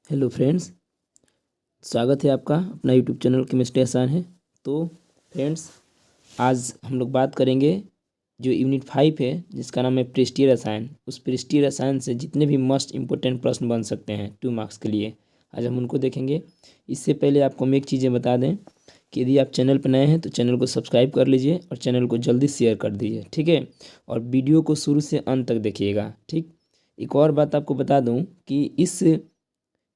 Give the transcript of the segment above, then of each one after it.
Hello friends, स्वागत है आपका अपना यूट्यूब चैनल केमिस्ट्री आसान है। तो फ्रेंड्स, आज हम लोग बात करेंगे जो यूनिट 5 है जिसका नाम है पृष्ठीय रसायन। उस पृष्ठीय रसायन से जितने भी मोस्ट इम्पोर्टेंट प्रश्न बन सकते हैं 2 मार्क्स के लिए, आज हम उनको देखेंगे। इससे पहले आपको हम एक चीज़ें बता दें कि यदि आप चैनल पर नए हैं तो चैनल को सब्सक्राइब कर लीजिए और चैनल को जल्दी शेयर कर दीजिए, ठीक है। और वीडियो को शुरू से अंत तक देखिएगा, ठीक। एक और बात आपको बता दूं कि इस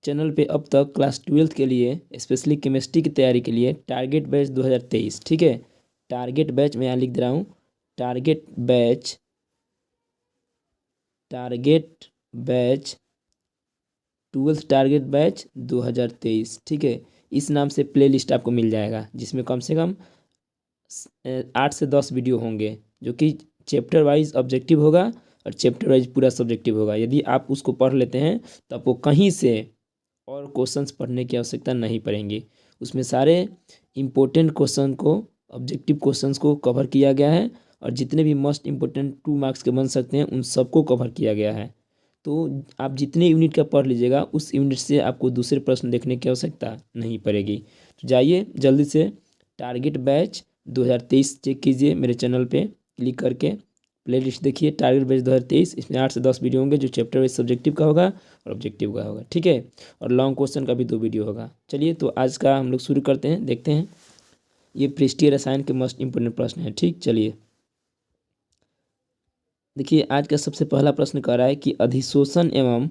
चैनल पे अब तक क्लास 12th के लिए स्पेशली केमिस्ट्री की तैयारी के लिए टारगेट बैच 2023, ठीक है। टारगेट बैच मैं यहाँ लिख दे रहा हूँ। Target batch target batch 12th target batch 2023, ठीक है। इस नाम से प्लेलिस्ट आपको मिल जाएगा जिसमें कम से कम 8 से 10 वीडियो होंगे जो कि चैप्टर वाइज ऑब्जेक्टिव होगा और चैप्टर वाइज पूरा सब्जेक्टिव होगा। यदि आप उसको पढ़ लेते हैं तो आपको कहीं से और क्वेश्चंस पढ़ने की आवश्यकता नहीं पड़ेंगी। उसमें सारे इम्पोर्टेंट क्वेश्चन को, ऑब्जेक्टिव क्वेश्चंस को कवर किया गया है और जितने भी मोस्ट इम्पोर्टेंट 2 मार्क्स के बन सकते हैं उन सबको कवर किया गया है। तो आप जितने यूनिट का पढ़ लीजिएगा उस यूनिट से आपको दूसरे प्रश्न देखने की आवश्यकता नहीं पड़ेगी। तो जाइए जल्दी से टारगेट बैच 2023 चेक कीजिए मेरे चैनल पे क्लिक करके। प्लेलिस्ट देखिए टारगेट बैच 2023, इसमें 8 से 10 वीडियो होंगे जो चैप्टर वाइज सब्जेक्टिव का होगा और ऑब्जेक्टिव का होगा, ठीक है। और लॉन्ग क्वेश्चन का भी 2 वीडियो होगा। चलिए तो आज का हम लोग शुरू करते हैं, देखते हैं। ये पृष्ठीय रसायन के मोस्ट इंपोर्टेंट प्रश्न है, ठीक। चलिए देखिए, आज का सबसे पहला प्रश्न कह रहा है कि अधिशोषण एवं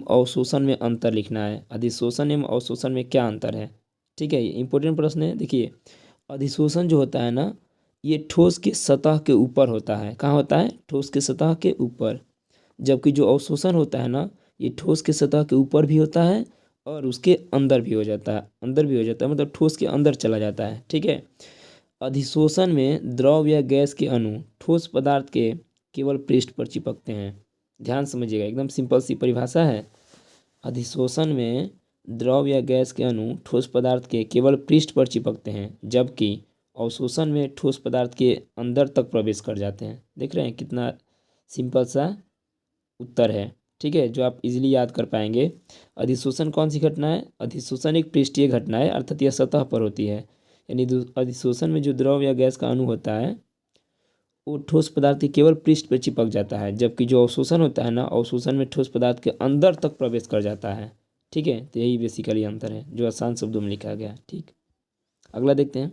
अवशोषण में अंतर लिखना है। अधिशोषण एवं अवशोषण में क्या अंतर है, ठीक है। ये इंपॉर्टेंट प्रश्न है। देखिए, अधिशोषण जो होता है ना, ये ठोस के सतह के ऊपर होता है। कहाँ होता है? ठोस के सतह के ऊपर। जबकि जो अवशोषण होता है ना, ये ठोस के सतह के ऊपर भी होता है और उसके अंदर भी हो जाता है। अंदर भी हो जाता है मतलब ठोस के अंदर चला जाता है, ठीक है। अधिशोषण में द्रव या गैस के अणु ठोस पदार्थ के केवल पृष्ठ पर चिपकते हैं। ध्यान समझिएगा, एकदम सिंपल सी परिभाषा है। अधिशोषण में द्रव या गैस के अणु ठोस पदार्थ के केवल पृष्ठ पर चिपकते हैं, जबकि अवशोषण में ठोस पदार्थ के अंदर तक प्रवेश कर जाते हैं। देख रहे हैं कितना सिंपल सा उत्तर है, ठीक है, जो आप इजीली याद कर पाएंगे। अधिशोषण कौन सी घटना है? अधिशोषण एक पृष्ठीय घटना है, अर्थात यह सतह पर होती है। यानी अधिशोषण में जो द्रव या गैस का अणु होता है वो ठोस पदार्थ के केवल पृष्ठ पर चिपक जाता है, जबकि जो अवशोषण होता है ना, अवशोषण में ठोस पदार्थ के अंदर तक प्रवेश कर जाता है, ठीक है। तो यही बेसिकली अंतर है जो आसान शब्दों में लिखा गया है, ठीक। अगला देखते हैं।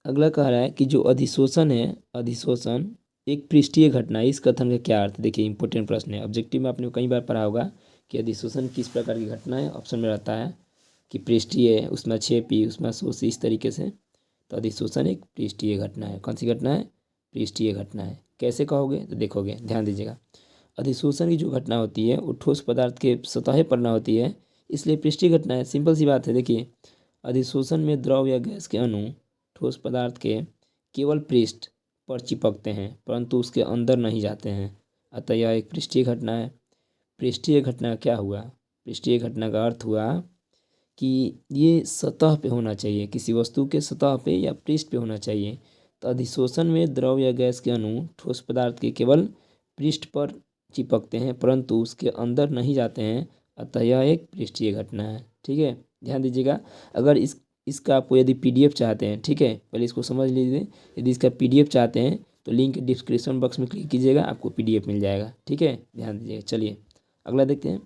अगला कह रहा है कि जो अधिशोषण है, अधिशोषण एक पृष्ठीय घटना है। इस कथन का क्या अर्थ? देखिए, इंपॉर्टेंट प्रश्न है। ऑब्जेक्टिव में आपने कई बार पढ़ा होगा कि अधिशोषण किस प्रकार की घटना है। ऑप्शन में रहता है कि पृष्ठीय, उष्माक्षेपी, उष्माशोषी, इस तरीके से। तो अधिशोषण एक पृष्ठीय घटना है। कौन सी घटना है? पृष्ठीय घटना है। कैसे कहोगे तो देखोगे, ध्यान दीजिएगा। अधिशोषण की जो घटना होती है वो ठोस पदार्थ के सतह पर न होती है, इसलिए पृष्ठीय घटना है। सिंपल सी बात है। देखिए, अधिशोषण में द्रव या गैस के अणु ठोस पदार्थ के केवल पृष्ठ पर चिपकते हैं परंतु उसके अंदर नहीं जाते हैं, अतः यह एक पृष्ठीय घटना है। पृष्ठीय घटना क्या हुआ? पृष्ठीय घटना का अर्थ हुआ कि ये सतह पे होना चाहिए, किसी वस्तु के सतह पे या पृष्ठ पे होना चाहिए। तो अधिशोषण में द्रव या गैस के अणु ठोस पदार्थ के केवल पृष्ठ पर चिपकते हैं परंतु उसके अंदर नहीं जाते हैं, अतः यह एक पृष्ठीय घटना है, ठीक है। ध्यान दीजिएगा। अगर इसका आपको यदि पीडीएफ चाहते हैं, ठीक है, पहले इसको समझ लीजिए। यदि इसका पीडीएफ चाहते हैं तो लिंक डिस्क्रिप्शन बॉक्स में क्लिक कीजिएगा, आपको पीडीएफ मिल जाएगा, ठीक है। ध्यान दीजिएगा। चलिए अगला देखते हैं।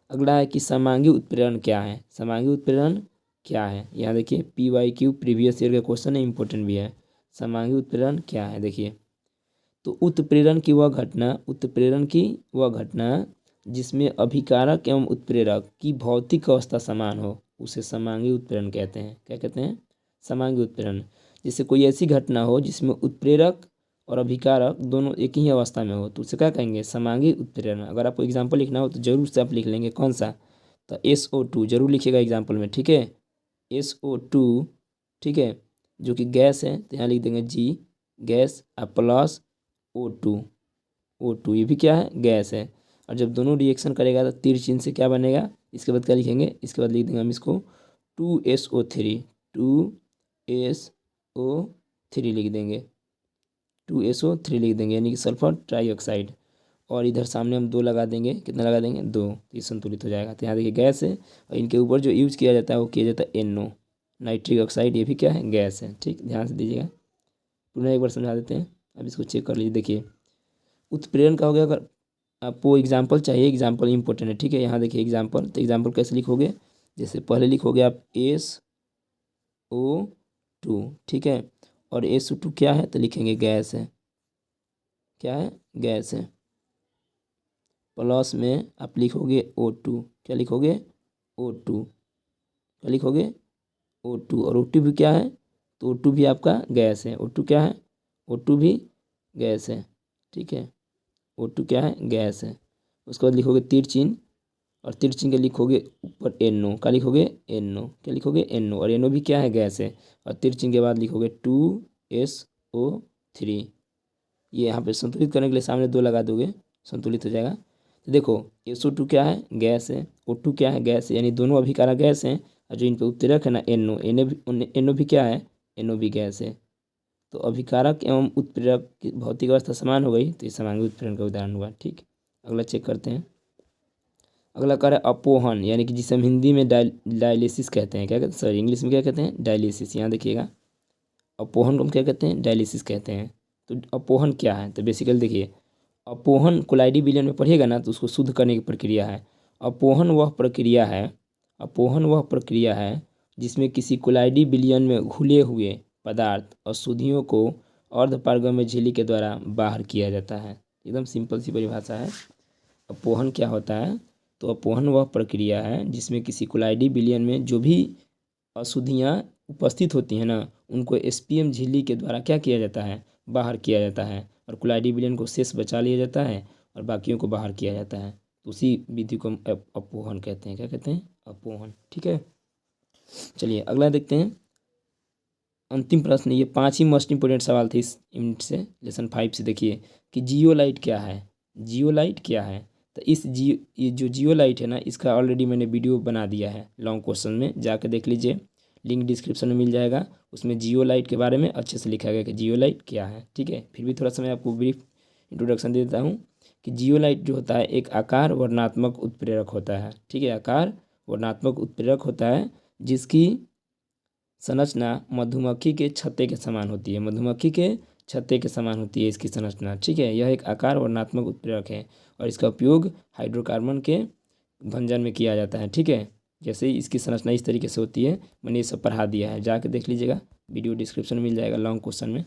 अगला है कि समांगी उत्प्रेरण क्या है। समांगी उत्प्रेरण क्या है? यहाँ देखिए, PYQ प्रीवियस ईयर का क्वेश्चन है, इंपॉर्टेंट भी है। समांगी उत्प्रेरण क्या है? देखिए, तो उत्प्रेरण की वह घटना जिसमें अभिकारक एवं उत्प्रेरक की भौतिक अवस्था समान हो उसे समांगी उत्प्रेरण कहते हैं। क्या कहते हैं? समांगी उत्प्रेरण। जैसे कोई ऐसी घटना हो जिसमें उत्प्रेरक और अभिकारक दोनों एक ही अवस्था में हो तो उसे क्या कहेंगे? समांगी उत्प्रेरण। अगर आपको एग्जाम्पल लिखना हो तो जरूर से आप लिख लेंगे। कौन सा? तो SO2 जरूर लिखिएगा एग्जाम्पल में, ठीक है। SO2, ठीक है, जो कि गैस है तो यहाँ लिख देंगे G गैस, प्लस O2। ये भी क्या है? गैस है। और जब दोनों रिएक्शन करेगा तो तीर चिन्ह से क्या बनेगा? इसके बाद क्या लिखेंगे? इसके बाद लिख देंगे हम इसको 2SO3। 2SO3 लिख देंगे। 2SO3 लिख देंगे, यानी कि सल्फर ट्राईऑक्साइड। और इधर सामने हम 2 लगा देंगे, कितना लगा देंगे 2, तो ये संतुलित हो जाएगा। तो यहाँ देखिए गैस है और इनके ऊपर जो यूज किया जाता है वो किया जाता है NO, नाइट्रिक ऑक्साइड, ये भी क्या है गैस है। ठीक, ध्यान से दीजिएगा, पुनः एक बार समझा देते हैं, अब इसको चेक कर लीजिए। देखिए उत्प्रेरण का हो गया, अगर आपको एग्जाम्पल चाहिए, एग्जाम्पल इंपॉर्टेंट है। ठीक है, यहाँ देखिए एग्जाम्पल, तो एग्जाम्पल कैसे लिखोगे, जैसे पहले लिखोगे आप SO2, ठीक है, और SO2 क्या है, तो लिखेंगे गैस है, क्या है गैस है। प्लस में आप लिखोगे O2, क्या लिखोगे O2, क्या लिखोगे O2, और O2 भी क्या है, तो O2 भी आपका गैस है। O2 क्या है, O2 भी गैस है। ठीक है, O2 क्या है गैस है। उसके बाद लिखोगे तीर चिन्ह, और तीर चिन्ह के लिखोगे ऊपर NO, क्या लिखोगे NO, क्या लिखोगे NO, और NO भी क्या है गैस है। और तीर चिन्ह के बाद लिखोगे 2SO3, ये यहाँ पे संतुलित करने के लिए सामने 2 लगा दोगे, संतुलित हो जाएगा। तो देखो SO2 क्या है गैस है, O2 क्या है गैस है, यानी दोनों अभिकारक गैस हैं। और जो इन पे उत्प्रेरक है ना NO भी क्या है, NO भी गैस है। तो अभिकारक एवं उत्प्रेरक की भौतिक अवस्था समान हो गई, तो ये समांगी उत्प्रेरण का उदाहरण हुआ। ठीक, अगला चेक करते हैं। अगला कार्य अपोहन, यानी कि जिसे हम हिंदी में डायलिसिस कहते हैं, क्या कहते हैं सॉरी इंग्लिश में क्या कहते हैं डायलिसिस। यहाँ देखिएगा अपोहन को हम क्या कहते हैं डायलिसिस कहते हैं। तो अपोहन क्या है, तो बेसिकली देखिए अपोहन कोलाइडी विलयन में पढ़िएगा ना, तो उसको शुद्ध करने की प्रक्रिया है। अपोहन वह प्रक्रिया है, अपोहन वह प्रक्रिया है जिसमें किसी कोलाइडी विलयन में घुले हुए पदार्थ अशुद्धियों को अर्धपारगम्य झिल्ली के द्वारा बाहर किया जाता है। एकदम सिंपल सी परिभाषा है। अपोहन क्या होता है, तो अपोहन वह प्रक्रिया है जिसमें किसी कोलाइडी विलयन में जो भी अशुद्धियाँ उपस्थित होती हैं ना, उनको SPM झिल्ली के द्वारा क्या किया जाता है, बाहर किया जाता है, और कोलाइडी विलयन को शेष बचा लिया जाता है और बाकियों को बाहर किया जाता है। तो उसी विधि को हम अपोहन कहते हैं, क्या कहते हैं अपोहन। ठीक है, चलिए अगला देखते हैं। अंतिम प्रश्न, ये 5 ही मोस्ट इंपोर्टेंट सवाल थे इस यूनिट से, लेसन 5 से। देखिए कि जियोलाइट क्या है, जियोलाइट क्या है। तो ये जो जियोलाइट है ना, इसका ऑलरेडी मैंने वीडियो बना दिया है लॉन्ग क्वेश्चन में, जाकर देख लीजिए, लिंक डिस्क्रिप्शन में मिल जाएगा। उसमें जियोलाइट के बारे में अच्छे से लिखा गया कि जियोलाइट क्या है। ठीक है, फिर भी थोड़ा सा मैं आपको ब्रीफ इंट्रोडक्शन दे देता हूँ कि जियोलाइट जो होता है एक आकार वर्णात्मक उत्प्रेरक होता है। ठीक है, आकार वर्णात्मक उत्प्रेरक होता है जिसकी संरचना मधुमक्खी के छत्ते के समान होती है, मधुमक्खी के छत्ते के समान होती है इसकी संरचना। ठीक है, यह एक आकार वर्णात्मक उत्प्रेरक है और इसका उपयोग हाइड्रोकार्बन के भंजन में किया जाता है। ठीक है, जैसे ही इसकी संरचना इस तरीके से होती है, मैंने ये सब पढ़ा दिया है, जाके देख लीजिएगा, वीडियो डिस्क्रिप्शन में मिल जाएगा लॉन्ग क्वेश्चन में।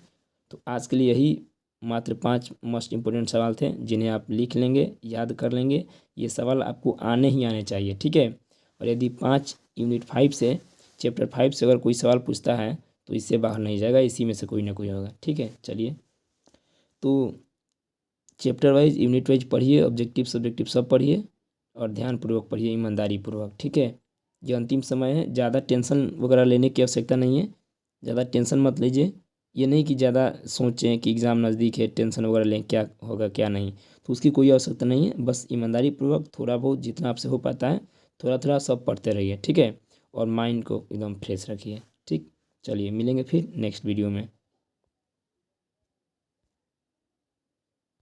तो आज के लिए यही मात्र 5 मोस्ट इंपोर्टेंट सवाल थे जिन्हें आप लिख लेंगे, याद कर लेंगे। ये सवाल आपको आने ही आने चाहिए। ठीक है, और यदि 5 यूनिट 5 से चैप्टर 5 से अगर कोई सवाल पूछता है तो इससे बाहर नहीं जाएगा, इसी में से कोई ना कोई होगा। ठीक है, चलिए तो चैप्टर वाइज यूनिट वाइज पढ़िए, ऑब्जेक्टिव सब्जेक्टिव सब पढ़िए और ध्यानपूर्वक पढ़िए, ईमानदारी पूर्वक। ठीक है, ये अंतिम समय है, ज़्यादा टेंशन वगैरह लेने की आवश्यकता नहीं है, ज़्यादा टेंशन मत लीजिए। ये नहीं कि ज़्यादा सोचें कि एग्ज़ाम नज़दीक है, टेंशन वगैरह लें क्या होगा क्या नहीं, तो उसकी कोई आवश्यकता नहीं है। बस ईमानदारी पूर्वक थोड़ा बहुत जितना आपसे हो पाता है थोड़ा थोड़ा सब पढ़ते रहिए। ठीक है, और माइंड को एकदम फ्रेश रखिए। ठीक, चलिए मिलेंगे फिर नेक्स्ट वीडियो में।